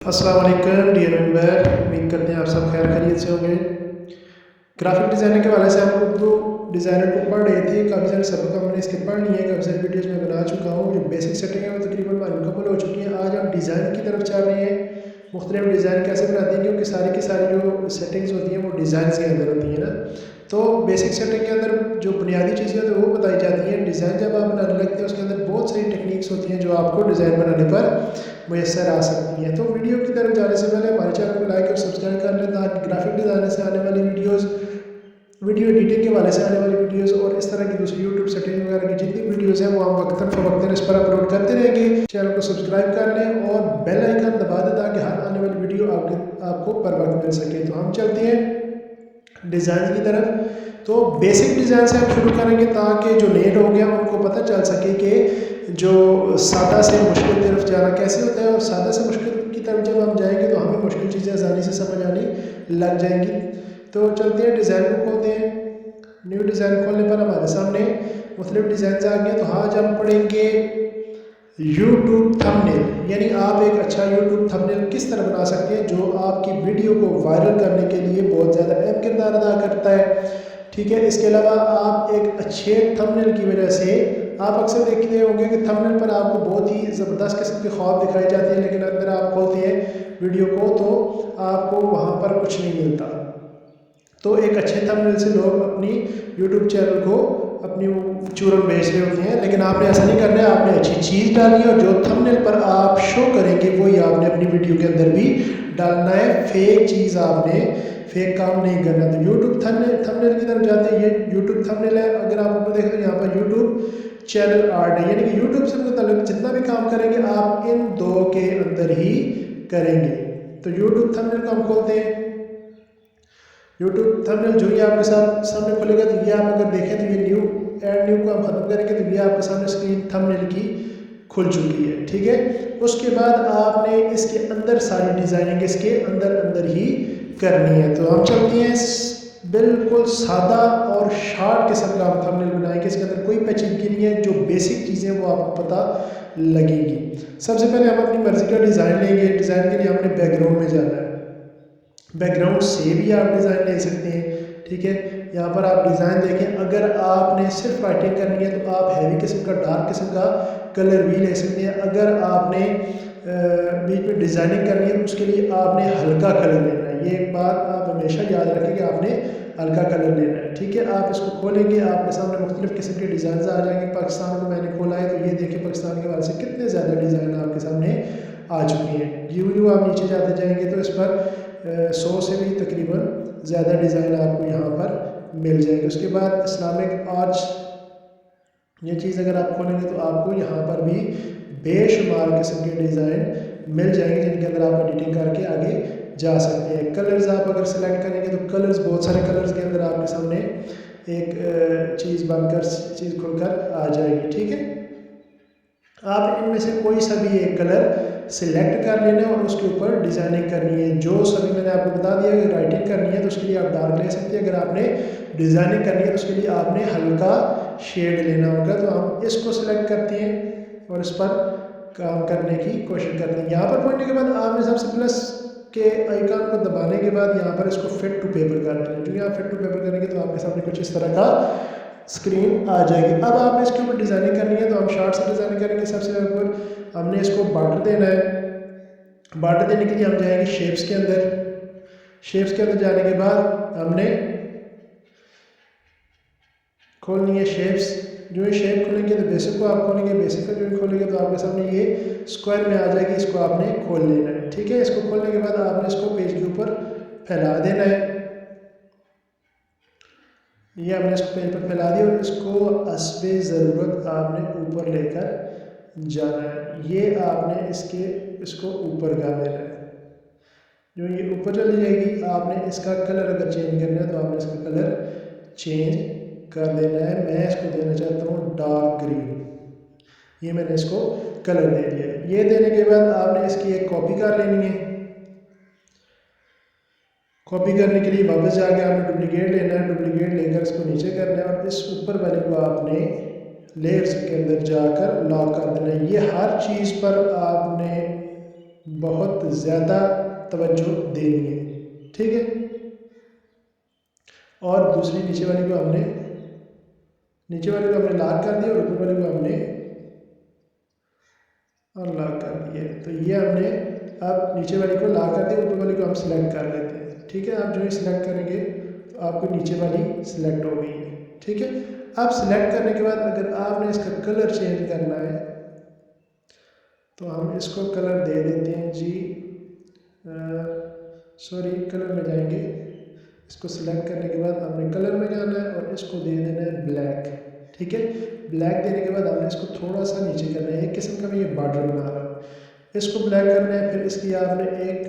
अस्सलाम वालेकुम dear member, उम्मीद करते हैं आप सब खैर खैरियत से होंगे। ग्राफिक डिज़ाइनिंग के हवाले से हम उर्दू डिज़ाइनर को पढ़ रहे थे। काफ़ी सारे सबक हमने इसके पढ़ लिए हैं, काफ़ी सारी वीडियोस में बना चुका हूँ। जो बेसिक सेटिंग है वो तकरीबन हमारी मुकम्मल हो चुकी है। आज हम डिज़ाइन की तरफ चल रहे हैं। मुख्तलिफ डिज़ाइन कैसे बनाते हैं, क्योंकि सारी की सारी जो सेटिंग्स होती हैं वो डिज़ाइन के अंदर होती हैं ना। तो बेसिक सेटिंग के अंदर जो बुनियादी चीज़ें होती हैं वो बताई जाती हैं। डिज़ाइन जब आप बनाने लगते हैं उसके अंदर बहुत सारी टेक्निक्स होती हैं जो आपको डिज़ाइन बनाने पर मैसर आ सकती हैं। तो वीडियो की तरफ जाने से पहले हमारे चैनल को लाइक और सब्सक्राइब कर लें, ताकि ग्राफिक डिज़ाइनर से आने वाली वीडियोस, वीडियो एडिटिंग के हवाले से आने वाली वीडियोस और इस तरह की दूसरी यूट्यूब सेटिंग वगैरह की जितनी वीडियोस हैं वो हम वक्तन फ़वक्तन इस पर अपलोड करते रहेंगे। चैनल को सब्सक्राइब कर लें और बेल आइकन दबा दें, ताकि हर आने वाली वीडियो आपको बर वक्त मिल सके। तो हम चलते हैं डिज़ाइन की तरफ। तो बेसिक डिज़ाइन से हम शुरू करेंगे, ताकि जो नए लोग हैं उनको पता चल सके कि जो सादा से मुश्किल तरफ जाना कैसे होता है, और सादा से मुश्किल की तरफ जब हम जाएंगे तो हमें मुश्किल चीज़ें आसानी से समझ आने लग जाएंगी। तो चलते हैं, डिज़ाइन को खोलते हैं। न्यू डिज़ाइन खोलने पर हमारे सामने मुख्तलिफ डिज़ाइन आ गए। तो आज हम पढ़ेंगे यूट्यूब थंबनेल, यानी आप एक अच्छा यूट्यूब थंबनेल किस तरह बना सकते हैं जो आपकी वीडियो को वायरल करने के लिए बहुत ज़्यादा अहम किरदार अदा करता है। ठीक है, इसके अलावा आप एक अच्छे थंबनेल की वजह से आप अक्सर देखते होंगे कि थंबनेल पर आपको बहुत ही ज़बरदस्त किस्म के ख्वाब दिखाए जाते हैं, लेकिन अंदर आप खोलते हैं वीडियो को तो आपको वहाँ पर कुछ नहीं मिलता। तो एक अच्छे थंबनेल से लोग अपनी यूट्यूब चैनल को अपनी चूरन बेच रहे होते हैं, लेकिन आपने ऐसा नहीं करना है। आपने अच्छी चीज़ डालनी है और जो थंबनेल पर आप शो करेंगे वही आपने अपनी वीडियो के अंदर भी डालना है। फेक चीज़ आपने, फेक काम नहीं करना। तो यूट्यूब थंबनेल की तरफ जाते हैं। ये यूट्यूब थंबनेल है। अगर आप ऊपर देखें तो यहाँ पर यूट्यूब चैनल आर्ट है, यानी कि यूट्यूब से मुताल्लिक जितना भी काम करेंगे आप इन दो के अंदर ही करेंगे। तो यूट्यूब थंबनेल को हम खोलते हैं। यूट्यूब थंबनेल जो ये आपके सामने खुलेगा, तो ये आप अगर देखें तो ये न्यू ऐड न्यू को हम ख़त्म करेंगे तो ये आपके सामने स्क्रीन थंबनेल की खुल चुकी है। ठीक है, उसके बाद आपने इसके अंदर सारी डिज़ाइनिंग इसके अंदर अंदर ही करनी है। तो हम चलते हैं, बिल्कुल सादा और शार्ट किस्म का हम थंबनेल बनाएंगे। इसके अंदर कोई पेचीदगी नहीं है, जो बेसिक चीज़ें वो आपको पता लगेगी। सबसे पहले हम अपनी मर्ज़ी का डिज़ाइन लेंगे। डिज़ाइन के लिए हमने बैकग्राउंड में जाना है। बैकग्राउंड से भी आप डिज़ाइन ले सकते हैं। ठीक है, यहाँ पर आप डिज़ाइन देखें। अगर आपने सिर्फ राइटिंग करनी है तो आप हैवी किस्म का, डार्क किस्म का कलर भी ले सकते हैं। अगर आपने बीच में डिज़ाइनिंग करनी है तो उसके लिए आपने हल्का कलर लेना है। ये एक बात आप हमेशा याद रखें कि आपने हल्का कलर लेना है। ठीक है, आप इसको खोलेंगे, आपके सामने मुख्तलिफ किस्म के डिज़ाइन आ जाएंगे। पाकिस्तान को मैंने खोला है तो ये देखिए पाकिस्तान के बारे से कितने ज़्यादा डिज़ाइन आपके सामने आ चुके हैं। यूँ आप नीचे जाते जाएंगे तो इस पर 100 से भी तकरीबन ज़्यादा डिज़ाइन आपको यहाँ पर मिल जाएगी। उसके बाद इस्लामिक आर्च, ये चीज़ अगर आप खोलेंगे तो आपको यहाँ पर भी बेशुमार किस्म के डिज़ाइन मिल जाएंगे, जिनके अंदर आप एडिटिंग करके आगे जा सकते हैं। कलर्स आप अगर सेलेक्ट करेंगे तो कलर्स, बहुत सारे कलर्स के अंदर आपके सामने एक चीज़ बनकर, चीज़ खुलकर आ जाएगी। ठीक है, आप इनमें से कोई सा भी एक कलर सिलेक्ट कर लेना है और उसके ऊपर डिज़ाइनिंग करनी है। जो सभी मैंने आपको बता दिया, अगर राइटिंग करनी है तो उसके लिए आप डार्क ले सकते हैं। अगर आपने डिज़ाइनिंग करनी है तो उसके लिए आपने हल्का शेड लेना होगा। तो हम इसको सिलेक्ट करते हैं और इस पर काम करने की कोशिश करते हैं। यहाँ पर पहुँचने के बाद आपने सबसे प्लस के आइकन को दबाने के बाद यहाँ पर इसको फिट टू पेपर कर लेना है। जो यहाँ फिट टू पेपर करेंगे तो आपके सामने कुछ इस तरह का स्क्रीन आ जाएगी। अब आपने इसके ऊपर डिज़ाइनिंग करनी है तो हम शार्ट से डिज़ाइनिंग करेंगे। सबसे ऊपर हमने इसको बॉर्डर देना है। बॉर्डर देने के लिए हम जाएंगे शेप्स के अंदर। शेप्स के अंदर जाने के बाद हमने खोलनी है शेप्स। जो ये शेप खोलेंगे तो बेसिक को आप खोलेंगे, बेसिक का जो खोलेंगे तो आपके सामने ये स्क्वायर में आ जाएगी। इसको आपने खोल लेना है। ठीक है, इसको खोलने के बाद आपने इसको पेज के ऊपर फैला देना है। ये हमने इसको पेज पर फैला दिया और इसको हस्बे ज़रूरत आपने ऊपर लेकर जाना है। ये आपने इसको ऊपर कर देना है। जो ये ऊपर चली जाएगी, आपने इसका कलर अगर चेंज करना है तो आपने इसका कलर चेंज कर देना है। मैं इसको देना चाहता हूँ डार्क ग्रीन। ये मैंने इसको कलर दे दिया है। ये देने के बाद आपने इसकी एक कॉपी कर लेनी है। कॉपी करने के लिए वापस जाके आपने डुप्लीकेट लेना है। डुप्लीकेट लेकर इसको नीचे करना है और इस ऊपर वाले को आपने लेयर्स के अंदर जाकर लॉक कर देना है। ये हर चीज़ पर आपने बहुत ज़्यादा तवज्जो देनी है, ठीक है। और दूसरी नीचे वाली को हमने लॉक कर दिया और ऊपर वाली को हमने अनलॉक कर दिया। तो ये हमने अब नीचे वाली को लॉक कर दिया, ऊपर वाली को हम सिलेक्ट कर लेते हैं, ठीक है। आप जो ही सिलेक्ट करेंगे तो आपको नीचे वाली सिलेक्ट हो गई है, ठीक है। अब सिलेक्ट करने के बाद अगर आपने इसका कलर चेंज करना है तो हम इसको कलर दे देते हैं जी, सॉरी कलर में जाएंगे, इसको सिलेक्ट करने के बाद हमने कलर में जाना है और इसको दे देना है ब्लैक, ठीक है। ब्लैक देने के बाद हमने इसको थोड़ा सा नीचे करना है, एक किस्म का मैं ये बॉर्डर बना रहा हूँ, इसको ब्लैक करना है। फिर इसकी आपने एक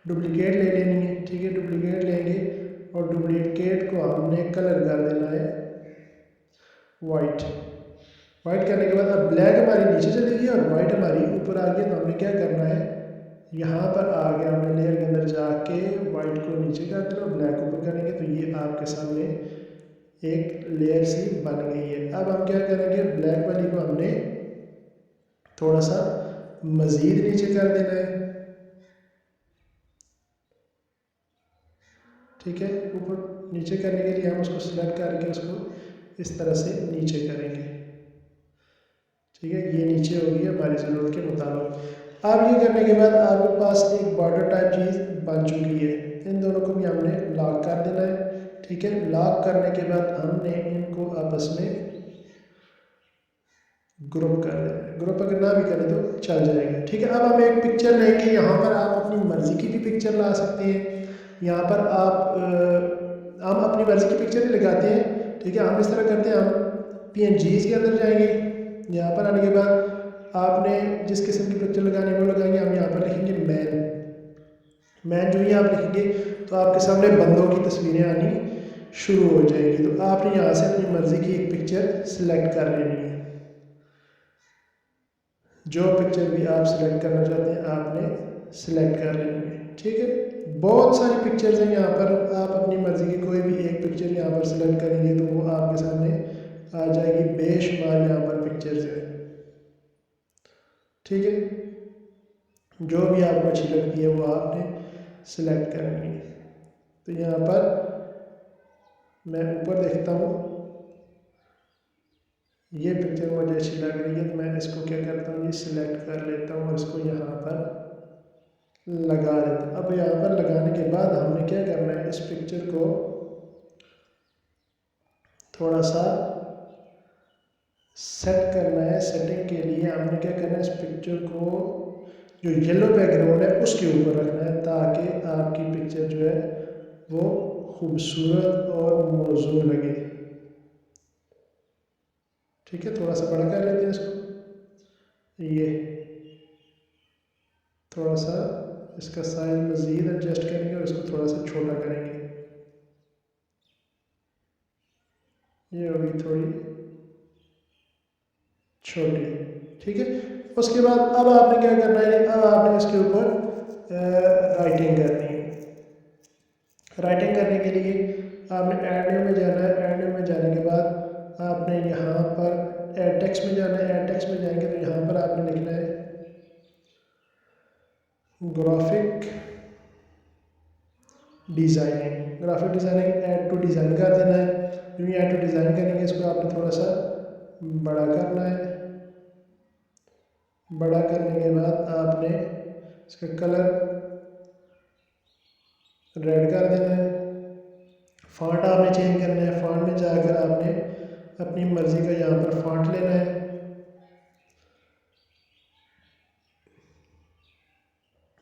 डुप्लीकेट ले लेनी है, ठीक है। डुप्लीकेट लेंगे और डुप्लीकेट को हमने कलर कर देना है वाइट। वाइट करने के बाद अब ब्लैक हमारी नीचे चली गई और वाइट हमारी ऊपर आ गई। तो हमें क्या करना है, यहाँ पर आगे हमने लेयर के अंदर जाके वाइट को नीचे कर देना और ब्लैक ऊपर करेंगे तो ये आपके सामने एक लेयर सी बन गई है। अब हम क्या करेंगे, ब्लैक वाली को हमने थोड़ा सा मज़ीद नीचे कर देना है, ठीक है। ऊपर नीचे करने के लिए हम उसको सिलेक्ट करके उसको इस तरह से नीचे करेंगे, ठीक है। ये नीचे होगी हमारी ज़रूरत के मुताबिक। अब ये करने के बाद आपके पास एक बॉर्डर टाइप चीज़ बन चुकी है। इन दोनों को भी हमने लॉक कर देना है, ठीक है। लॉक करने के बाद हमने इनको आपस में ग्रुप कर देना है। ग्रुप अगर ना भी करें तो चल जाएगा, ठीक है। अब हम एक पिक्चर लेंगे, यहाँ पर आप अपनी मर्ज़ी की भी पिक्चर ला सकते हैं। यहाँ पर हम अपनी मर्ज़ी की पिक्चर ही लगाते हैं, ठीक है। हम इस तरह करते हैं, हम PNGs के अंदर जाएंगे, यहाँ पर आने के बाद आपने जिस किस्म की पिक्चर लगानी है वो लगाएंगे। हम यहाँ पर लिखेंगे मैन जो ही आप लिखेंगे तो आपके सामने बंदों की तस्वीरें आनी शुरू हो जाएगी। तो आपने यहाँ से अपनी मर्ज़ी की एक पिक्चर सिलेक्ट कर लेनी है। जो पिक्चर भी आप सिलेक्ट करना चाहते हैं आपने सिलेक्ट कर लेनी है, ठीक है। बहुत सारी पिक्चर्स हैं यहाँ पर, आप अपनी मर्ज़ी की कोई भी एक पिक्चर यहाँ पर सिलेक्ट करेंगे तो वो आपके सामने आ जाएगी। बेशुमार यहाँ पर पिक्चर्स हैं, ठीक है। जो भी आपको अच्छी लगती है वो आपने सिलेक्ट करनी है। तो यहाँ पर मैं ऊपर देखता हूँ, ये पिक्चर मुझे अच्छी लग रही है तो मैं इसको क्या करता हूँ, ये सिलेक्ट कर लेता हूँ और इसको यहाँ पर लगा देता हूँ। अब यहाँ पर लगाने के बाद हमने क्या करना है, इस पिक्चर को थोड़ा सा सेट करना है। सेटिंग के लिए हमने क्या करना है, इस पिक्चर को जो येलो बैकग्राउंड है उसके ऊपर रखना है ताकि आपकी पिक्चर जो है वो खूबसूरत और मौजूद लगे, ठीक है। थोड़ा सा बड़ा कर लेते हैं इसको, ये थोड़ा सा इसका साइज मज़ीद एडजस्ट करेंगे और इसको थोड़ा सा छोटा करेंगे। ये होगी थोड़ी छोटी, ठीक है। उसके बाद अब आपने क्या करना है, अब आपने इसके ऊपर राइटिंग करनी है। राइटिंग करने के लिए आपने ऐड न्यू में जाना है। ऐड न्यू में जाने के बाद आपने यहाँ पर ऐड टेक्स्ट में जाना है। ऐड टेक्स्ट में जाएंगे तो यहाँ पर आपने लिखना है graphic designing. Graphic designing add to design कर देना है। यूँ ऐड टू डिज़ाइन करेंगे, इसको आपने थोड़ा सा बड़ा करना है। बड़ा करने के बाद आपने इसका कलर रेड कर देना है। फॉन्ट आपने चेंज करना है। फॉन्ट में जाकर आपने अपनी मर्ज़ी का यहाँ पर फॉन्ट लेना है।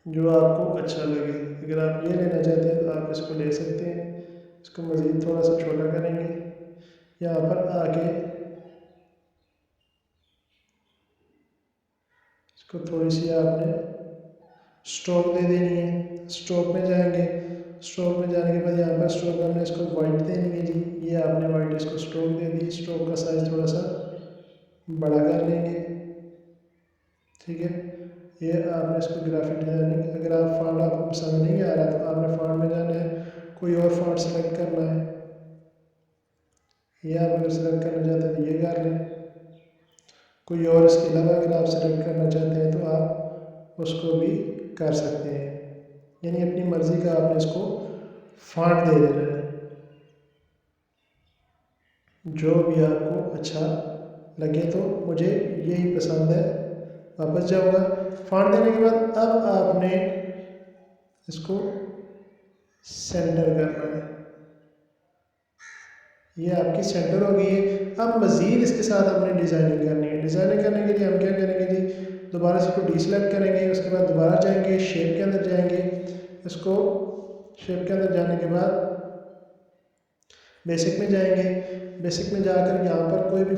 जो आपको अच्छा लगे, अगर आप ये लेना चाहते हैं तो आप इसको ले सकते हैं। इसको मज़ीद थोड़ा सा छोटा करेंगे। यहाँ पर आके इसको थोड़ी सी आपने स्ट्रोक दे देनी है। स्ट्रोक में जाएंगे, स्ट्रोक में जाने के बाद यहाँ पर स्ट्रोक हमने इसको वाइट देनी है जी। ये आपने वाइट इसको स्ट्रोक दे दी। स्ट्रोक का साइज़ थोड़ा सा बड़ा कर लेंगे, ठीक है। ये आपने इसको ग्राफिक डिज़ाइनिंग, अगर आप फॉन्ट आपको पसंद नहीं आ रहा तो आपने फॉन्ट में जाना है, कोई और फॉन्ट सेलेक्ट करना है। ये आप अगर सेलेक्ट करना चाहते हैं तो ये कर लें। कोई और इसके अलावा अगर आप सेलेक्ट करना चाहते हैं तो आप उसको भी कर सकते हैं, यानी अपनी मर्ज़ी का आपने इसको फ़ॉन्ट दे देना है जो भी आपको अच्छा लगे। तो मुझे यही पसंद है। वापस जाऊँगा, फ़ॉन्ट देने के बाद अब आपने इसको सेंटर करना है। ये आपकी सेंटर हो गई है। अब मज़ीद इसके साथ हमने डिज़ाइनिंग करनी है। डिज़ाइनिंग करने के लिए हम क्या करेंगे जी, दोबारा से इसको डीसेलेक्ट करेंगे, उसके बाद दोबारा जाएंगे, शेप के अंदर जाएंगे। इसको शेप के अंदर जाने के बाद बेसिक में जाएंगे। बेसिक में जाकर यहाँ पर कोई भी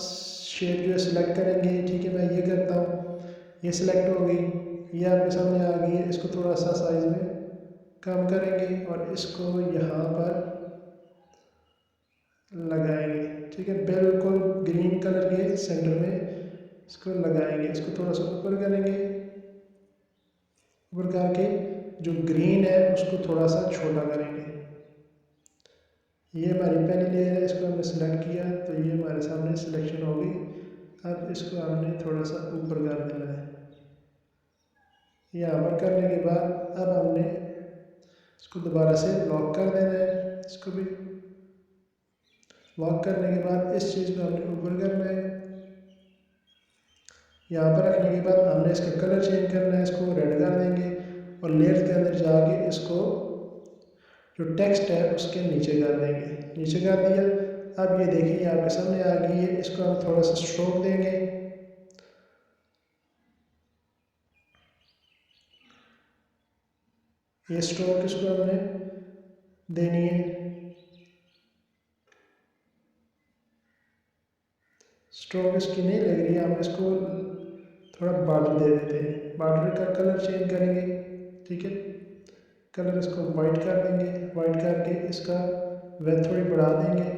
शेप जो है सिलेक्ट करेंगे। ठीक है, मैं ये करता हूँ, ये सिलेक्ट हो गई, ये आपके सामने आ गई है। इसको थोड़ा सा साइज़ में कम करेंगे और इसको यहाँ पर लगाएंगे। ठीक है, बिल्कुल ग्रीन कलर के सेंटर में इसको लगाएंगे। इसको थोड़ा सा ऊपर करेंगे, ऊपर करके जो ग्रीन है उसको थोड़ा सा छोटा करेंगे। ये हमारी पहली लेयर है, इसको हमने सेलेक्ट किया तो ये हमारे सामने सिलेक्शन हो गई। अब इसको हमने थोड़ा सा ऊपर कर देना है। यहाँ पर करने के बाद अब हमने इसको दोबारा से लॉक कर देना है। इसको भी लॉक करने के बाद इस चीज़ को हमने ऊपर करना है। यहाँ पर रखने के बाद हमने इसका कलर चेंज करना है, इसको रेड कर देंगे और लेयर के अंदर जाके इसको जो टेक्स्ट है उसके नीचे कर देंगे। नीचे कर दिया। अब ये देखिए आपके सामने आ गई है। इसको हम थोड़ा सा स्ट्रोक देंगे। ये स्ट्रोक इसको हमने देनी है। स्ट्रोक इसकी नहीं लग रही है, हम इसको थोड़ा बॉर्डर दे देते हैं। बॉर्डर का कलर चेंज करेंगे। ठीक है, कलर इसको वाइट कर देंगे। वाइट करके इसका विड्थ थोड़ी बढ़ा देंगे।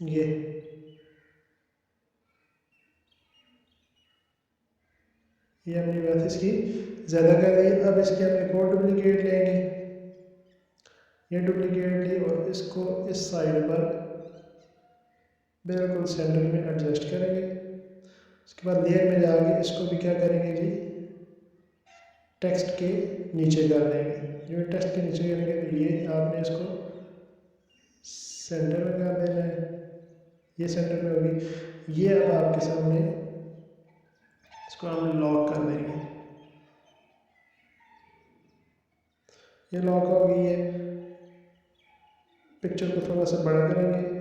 ये हमने विड्थ इसकी ज़्यादा कर दी। अब इसके हम एक और डुप्लीकेट लेंगे। ये डुप्लीकेट ली और इसको इस साइड पर बिल्कुल सेंटर में एडजस्ट करेंगे। उसके बाद लेयर में जाके इसको भी क्या करेंगे जी, टेक्स्ट के नीचे कर देंगे। जो टेक्स्ट के नीचे करेंगे तो ये आपने इसको सेंटर में कर देना है। ये सेंटर में होगी। ये अब आपके सामने इसको हम लॉक कर देंगे। ये लॉक हो गई है। पिक्चर को थोड़ा सा बड़ा करेंगे।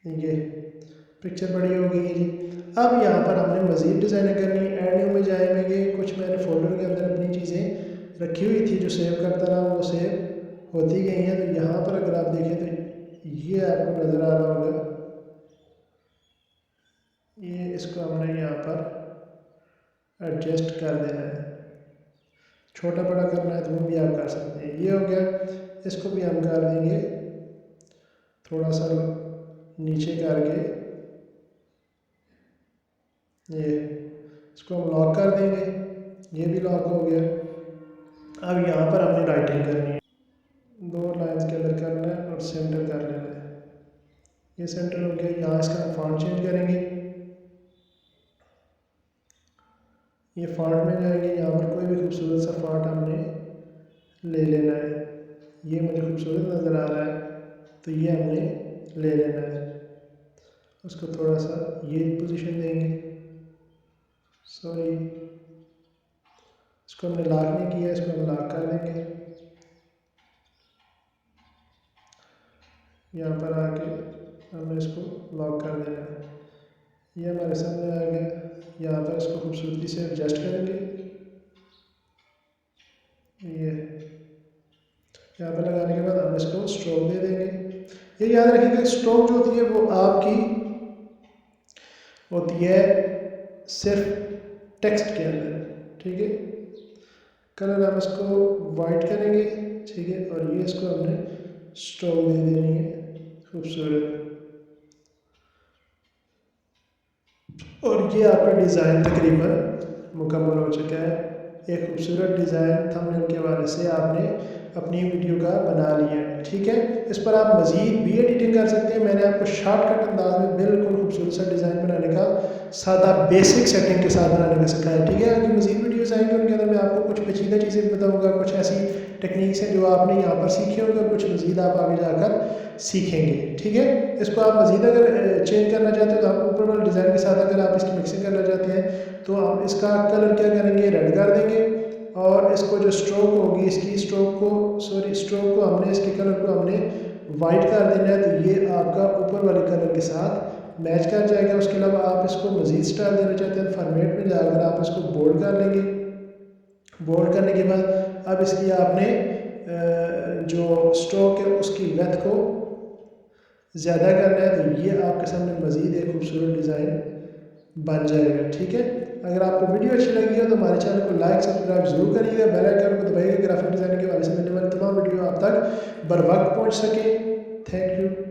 ये पिक्चर बड़ी हो गई है जी। अब यहाँ पर हमने मज़ीद डिज़ाइनिंग करनी है। एड न्यू में जाएंगे। कुछ मैंने फोल्डर के अंदर अपनी चीज़ें रखी हुई थी जो सेव करता रहा, वो सेव होती गई हैं। तो यहाँ पर अगर आप देखें तो ये आपको नज़र आ रहा होगा। ये इसको हमने यहाँ पर एडजस्ट कर देना है। छोटा बड़ा करना है तो वो भी आप कर सकते हैं। ये हो गया। इसको भी हम कर देंगे थोड़ा सा नीचे करके। ये इसको हम लॉक कर देंगे। ये भी लॉक हो गया। अब यहाँ पर हमने राइटिंग करनी है। 2 लाइन्स के अंदर करना है और सेंटर कर लेना है। ये सेंटर हो गया। यहाँ इसका हम फॉन्ट चेंज करेंगे। ये फॉन्ट में जाएंगे। यहाँ पर कोई भी खूबसूरत सा फॉन्ट हमने ले लेना है। ये मुझे खूबसूरत नज़र आ रहा है तो ये हमने ले लेना है। उसको थोड़ा सा ये पोजीशन देंगे। सॉरी, इसको हमने लॉक नहीं किया, इसको हम लॉक कर देंगे। यहाँ पर आके हमने इसको लॉक कर देना है। ये हमारे सामने आ गया। यहाँ पर इसको खूबसूरती से एडजस्ट करेंगे। ये यहाँ पर लगाने के बाद हम इसको स्ट्रोक दे देंगे। ये याद रखिएगा, स्ट्रोक जो होती है वो आपकी होती है सिर्फ टेक्स्ट के अंदर। ठीक है, कलर हम इसको वाइट करेंगे। ठीक है, और ये इसको हमने स्ट्रोक दे देनी है खूबसूरत। और ये आपका डिज़ाइन तकरीबन मुकम्मल हो चुका है। एक खूबसूरत डिज़ाइन थंबनेल के हवाले से आपने अपनी वीडियो का बना लिया। ठीक है, इस पर आप मज़ीद भी एडिटिंग कर सकते हैं। मैंने आपको शॉर्टकट अंदाज में बिल्कुल खूबसूरत सा डिज़ाइन बनाने का सादा बेसिक सेटिंग के साथ बनाने का सिखाया। ठीक है, आगे मज़ीद वीडियोस आएंगे, उनके अंदर मैं आपको कुछ पेचीदा चीज़ें बताऊँगा, कुछ ऐसी टेक्निक्स हैं जो आपने यहाँ पर सीखे होंगे और कुछ मज़ीद आप आगे जाकर सीखेंगे। ठीक है, इसको आप मज़ीद अगर चेंज करना चाहते हैं तो आप ऊपर वाले डिज़ाइन के साथ अगर आप इसकी मिक्सिंग करना चाहते हैं तो हम इसका कलर क्या करेंगे, रेड कर देंगे, और इसको जो स्ट्रोक होगी इसकी स्ट्रोक को हमने इसके कलर को हमने वाइट कर देना है, तो ये आपका ऊपर वाले कलर के साथ मैच कर जाएगा। उसके अलावा आप इसको मज़ीद स्टाइल देना चाहते हैं, फॉर्मेट में जाकर आप इसको बोल्ड कर लेंगे। बोल्ड करने के बाद अब इसकी आपने जो स्ट्रोक है उसकी लेंथ को ज़्यादा करना है, तो ये आपके सामने मज़ीद एक खूबसूरत डिज़ाइन बन जाएगा। ठीक है, अगर आपको वीडियो अच्छी लगी हो तो हमारे चैनल को लाइक सब्सक्राइब जरूर करिएगा, बेल आइकन को दबाइएगा, ग्राफिक डिज़ाइनिंग के हवाले से मिलने वाली तमाम वीडियो आप तक बर वक्त पहुँच सके। Thank you.